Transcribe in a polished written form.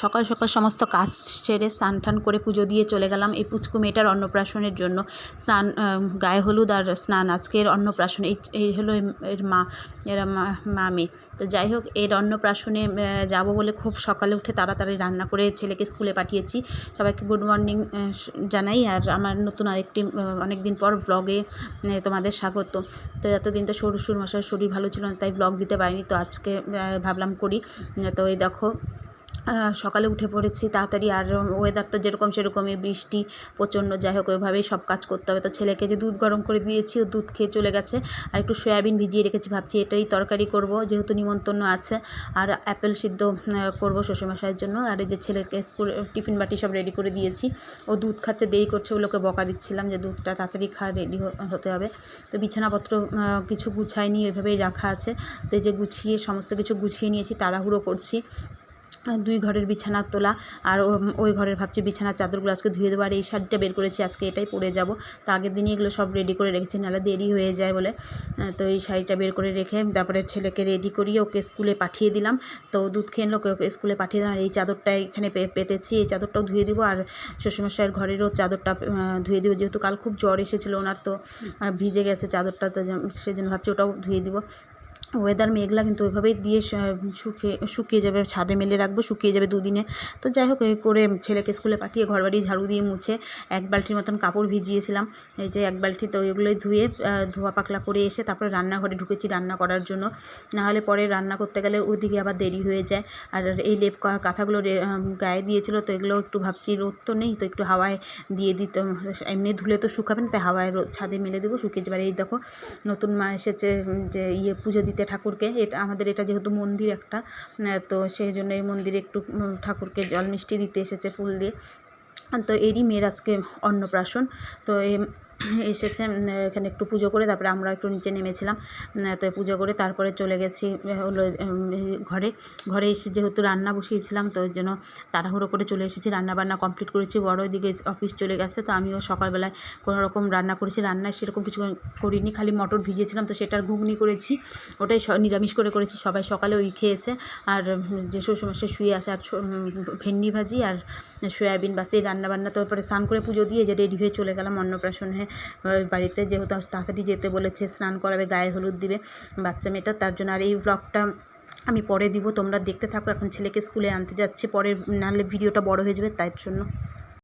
সকাল সকাল সমস্ত কাজ সেরে স্নান টান করে পুজো দিয়ে চলে গেলাম এই পুচকু মেয়েটার অন্নপ্রাশনের জন্য। স্নান, গায়ে হলুদ আর স্নান, আজকের অন্নপ্রাশন। এই হলো এর মা, এরা মামি। তো যাই হোক, এর অন্নপ্রাশনে যাব বলে খুব সকালে উঠে তাড়াতাড়ি রান্না করে ছেলেকে স্কুলে পাঠিয়েছি। সবাইকে গুড মর্নিং জানাই। আর আমার নতুন আরেকটি অনেক দিন পর ব্লগে তোমাদের স্বাগত। তো এতদিন তো শ্বশুরমশাইয়ের শরীর ভালো ছিল না, তাই ব্লগ দিতে পারিনি। তো আজকে ভাবলাম করি। তো এই দেখো, সকালে উঠে পড়েছি তাড়াতাড়ি। আর ওয়েদার তো যেরকম সেরকমই, বৃষ্টি প্রচণ্ড। যাই হোক, ওইভাবেই সব কাজ করতে হবে। তো ছেলেকে যে দুধ গরম করে দিয়েছি, ও দুধ খেয়ে চলে গেছে। আর একটু সয়াবিন ভিজিয়ে রেখেছি, ভাবছি এটাই তরকারি করব, যেহেতু নিমন্ত্রণ আছে। আর অ্যাপেল সিদ্ধ করব শ্বশুরমশাইয়ের জন্য। আর এই যে ছেলেকে স্কুল টিফিন বাটি সব রেডি করে দিয়েছি। ও দুধ খাচ্ছে, দেরি করছে, ওগুলোকে বকা দিচ্ছিলাম যে দুধটা তাড়াতাড়ি রেডি হতে হবে। তো বিছানাপত্র কিছু গুছাইনি, ওইভাবেই রাখা আছে। তো এই যে গুছিয়ে সমস্ত কিছু গুছিয়ে নিয়েছি, তাড়াহুড়ো করছি। 2 ঘরের বিছানা তোলা, আর ওই ঘরের ভাবছি বিছানার চাদরগুলো আজকে ধুয়ে দেবো। আর এই শাড়িটা বের করেছি, আজকে এটাই পরে যাব। তো আগের দিনই এগুলো সব রেডি করে রেখেছি, নাহলে দেরি হয়ে যায় বলে। তো এই শাড়িটা বের করে রেখে তারপরে ছেলেকে রেডি করিয়ে ওকে স্কুলে পাঠিয়ে দিলাম। তো দুধ খেয়ে নিল, ওকে স্কুলে পাঠিয়ে দিলাম। আর এই চাদরটা এখানে পেতেছি, এই চাদরটাও ধুয়ে দিব। আর শ্বশুরমশাইয়ের ঘরেরও চাদরটা ধুয়ে দিব, যেহেতু কাল খুব জ্বর এসেছিলো ওনার, তো ভিজে গেছে চাদরটা। তো সেজন্য ভাবছি ওটাও ধুয়ে দিব। ওয়েদার মেঘলা, কিন্তু ওইভাবেই দিয়ে শুকিয়ে যাবে। ছাদে মেলে রাখবো, শুকিয়ে যাবে 2 দিনে। তো যাই হোক, এই করে ছেলেকে স্কুলে পাঠিয়ে ঘরবাড়ি ঝাড়ু দিয়ে মুছে 1 বালতির মতন কাপড় ভিজিয়েছিলাম। এই যে 1 বালতি, তো ওইগুলোই ধুয়ে ধোয়া পাকলা করে এসে তারপরে রান্নাঘরে ঢুকেছি রান্না করার জন্য। নাহলে পরে রান্না করতে গেলে ওইদিকে আবার দেরি হয়ে যায়। আর এই লেপ কাঁথাগুলো গায়ে দিয়েছিল, তো এগুলো একটু ভাবছি রোদ তো নেই, তো একটু হাওয়ায় দিয়ে দিত। এমনি ধুলে তো শুকাবে না, তাই হাওয়ায় ছাদে মেলে দেবো, শুকিয়ে যাবে। আর এই দেখো, নতুন মা এসেছে যে পুজো দিতে ঠাকুরকে। এটা আমাদের, এটা যেহেতু মন্দির একটা, তো সেই জন্য এই মন্দিরে একটু ঠাকুরকে জল মিষ্টি দিতে এসেছে ফুল দিয়ে। তো এরই মেয়ের আজকে অন্নপ্রাশন। তো এসেছে এখানে একটু পুজো করে, তারপরে আমরা একটু নিচে নেমেছিলাম। তো পুজো করে তারপরে চলে গেছি হলো ঘরে এসে যেহেতু রান্না বসিয়েছিলাম, তো ওই জন্য তাড়াহুড়ো করে চলে এসেছি। রান্নাবান্না কমপ্লিট করেছি, বড় ওইদিকে অফিস চলে গেছে। তো আমিও সকালবেলায় কোনো রকম রান্না করেছি। রান্নায় সেরকম কিছু করিনি, খালি মটর ভিজিয়েছিলাম, তো সেটার ঘুগনি করেছি। ওটাই নিরামিষ করেছি। সবাই সকালে ওই খেয়েছে। আর যে শ্বশুরমশাই শুয়ে আছে, আর ভেন্ডি ভাজি আর সয়াবিন, বাস এই রান্নাবান্না। তারপরে স্নান করে পুজো দিয়ে যে রেডি হয়ে চলে গেলাম অন্নপ্রাশনে বাড়িতে, যেহেতু তাড়াতাড়ি যেতে বলেছে, স্নান করাবে, গায়ে হলুদ দিবে বাচ্চা মেয়েটা, তার জন্য। আর এই ব্লগটা আমি পরে দিব, তোমরা দেখতে থাকো। এখন ছেলেকে স্কুলে আনতে যাচ্ছে, পরে নাহলে ভিডিওটা বড় হয়ে যাবে, তাই জন্য।